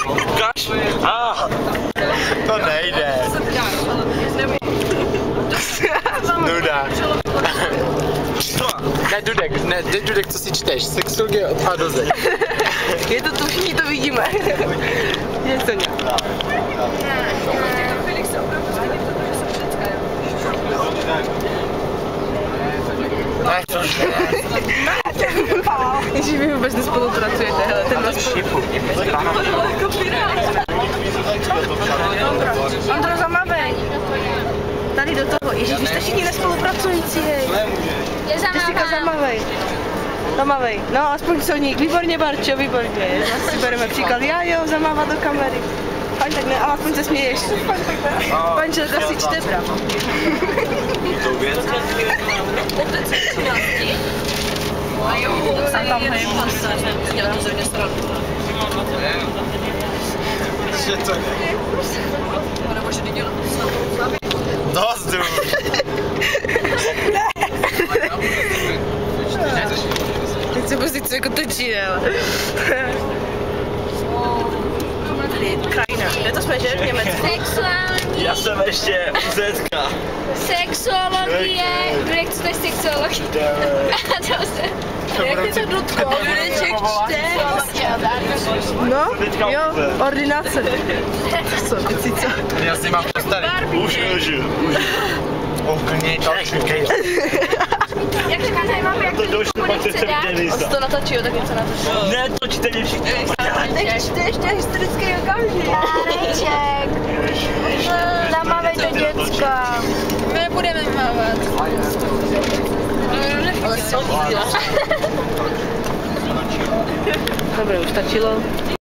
Ukaž! To nejde. Nuda. Ne, Dudek, co si čteš? Sexologie od A do Z. Je to tu, všichni to vidíme. Je to nějak. Ježiš, vy vůbec nespolupracujete, hele, ten vás Ondro, zamavej. Tady do toho, ježiš, vy jste všichni nespolupracující, hej. Jessica, zamavej. Zamavej, no aspoň Soník, výborně Barčo, výborně. Zase si bereme příklad, já jo, zamávat do kamery. Paň tak ne, ale aspoň se směješ. Pančelka si čte, bravo. A tam hej, dělám ze mě stranu. Že to ne. Nebo že nedělám. Dost už. Teď se prostě jako točí, ne? Tady je krajina. Kde to jsme, že? V Německu. Sexuální. Já jsem ještě Zetka. Sexuologie. Kdo chce sexuologie? Jak je to Dudko? Dudeček čte. No, jo, ordinace. Co, ty co? Já si mám postarit. Už. Okně, Jak říká tady máme, jak to došlo, pak nechce se dát? On se to natočil, tak něco natočil. Ne, točíte mě všichni. Nečteš, to je historický okamžik. Dáreček. Zamávej to děcka. My nebudeme mávat. Ale co dělá? Dobré, už stačilo.